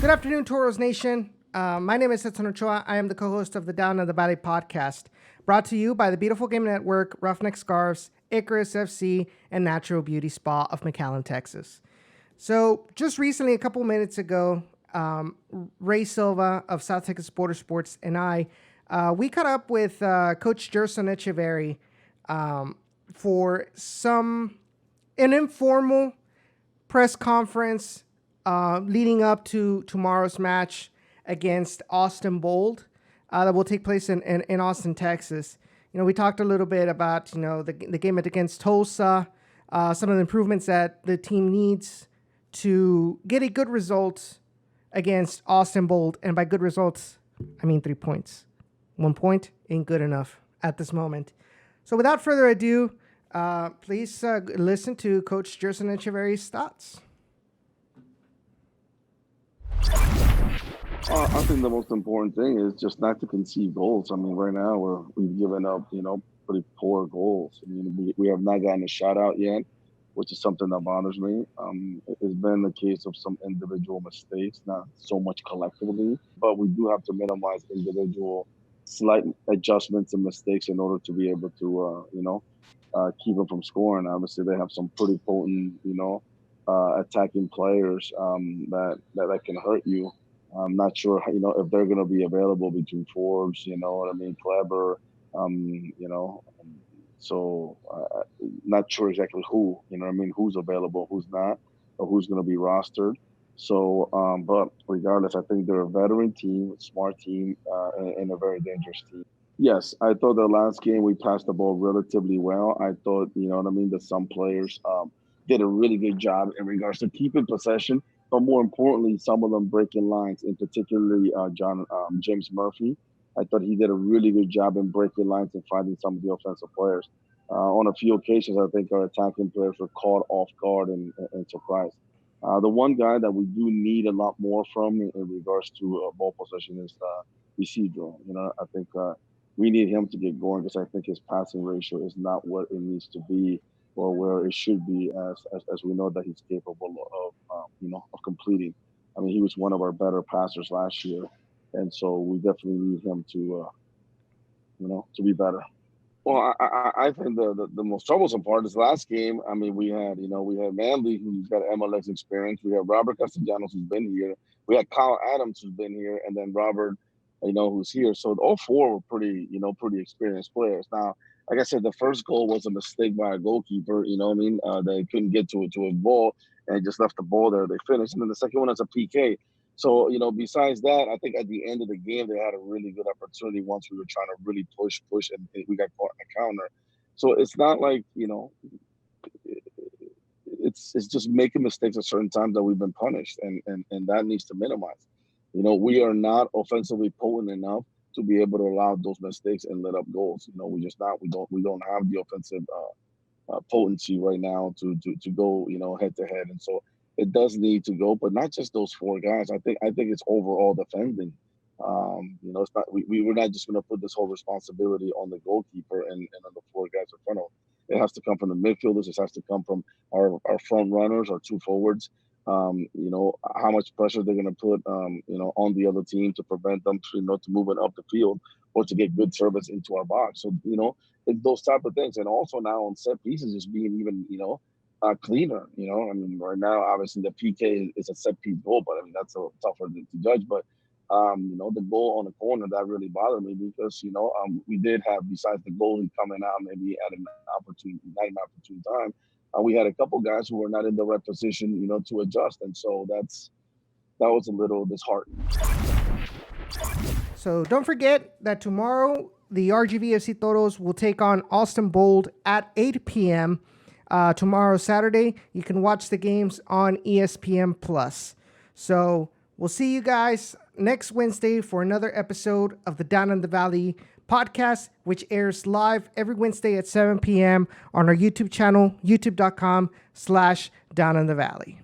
Good afternoon, Toros Nation. My name is Setson Ochoa. I am the co-host of the Down in the Valley podcast, brought to you by the Beautiful Game Network, Roughneck Scarves, Icarus FC, and Natural Beauty Spa of McAllen, Texas. So just recently, a couple minutes ago, Ray Silva of South Texas Border Sports and I, we caught up with Coach Gerson Echeverry for an informal press conference leading up to tomorrow's match against Austin Bold that will take place in Austin, Texas. You know, we talked a little bit about, the game against Tulsa, some of the improvements that the team needs to get a good result against Austin Bold. And by good results, I mean 3 points. 1 point ain't good enough at this moment. So without further ado, please listen to Coach Gerson Echeverry's thoughts. I think the most important thing is just not to concede goals. I mean, right now we've given up, pretty poor goals. I mean, we have not gotten a shot out yet, which is something that bothers me. It's been the case of some individual mistakes, not so much collectively, but we do have to minimize individual slight adjustments and mistakes in order to be able to, keep them from scoring. Obviously, they have some pretty potent, attacking players that can hurt you. I'm not sure, if they're going to be available between Forbes, Kleber, so not sure exactly who, who's available, who's not, or who's going to be rostered. So, but regardless, I think they're a veteran team, a smart team, and a very dangerous team. Yes, I thought the last game we passed the ball relatively well. I thought, that some players did a really good job in regards to keeping possession, but more importantly, some of them breaking lines, in particularly James Murphy. I thought he did a really good job in breaking lines and finding some of the offensive players. On a few occasions, I think our attacking players were caught off guard and surprised. The one guy that we do need a lot more from in regards to ball possession is Isidro. I think we need him to get going because I think his passing ratio is not what it needs to be or where it should be, as we know that he's capable of completing. I mean, he was one of our better passers last year, and so we definitely need him to be better. Well, I think the most troublesome part is last game. I mean, we had Manley, who's got MLS experience. We have Robert Castellanos, who's been here. We had Kyle Adams, who's been here, and then Robert, who's here. So all four were pretty experienced players. Now, like I said, the first goal was a mistake by a goalkeeper. They couldn't get to a ball and just left the ball there. They finished, and then the second one is a PK. So, besides that, I think at the end of the game, they had a really good opportunity once we were trying to really push, and we got caught in a counter. So it's not like, it's just making mistakes at certain times that we've been punished, and that needs to minimize. We are not offensively potent enough to be able to allow those mistakes and let up goals. We just not. We don't have the offensive potency right now to go, head to head, and so it does need to go, but not just those four guys. I think it's overall defending. It's not. We're not just going to put this whole responsibility on the goalkeeper and on the four guys in front of him. It has to come from the midfielders. It has to come from our front runners, our two forwards. How much pressure they're going to put, on the other team to prevent them, to move it up the field or to get good service into our box. So, it's those type of things. And also now on set pieces, just being even, cleaner. Right now, obviously the PK is a set piece goal, but that's tougher to judge. But the goal on the corner, that really bothered me because we did have, besides the goalie coming out maybe at an opportune time, we had a couple guys who were not in the right position, to adjust, and so that was a little disheartening. So don't forget that tomorrow the RGVFC Toros will take on Austin Bold at 8 p.m. Tomorrow, Saturday. You can watch the games on ESPN Plus. So we'll see you guys next Wednesday for another episode of the Down in the Valley podcast, which airs live every Wednesday at 7 p.m. on our YouTube channel, youtube.com/Down in the Valley.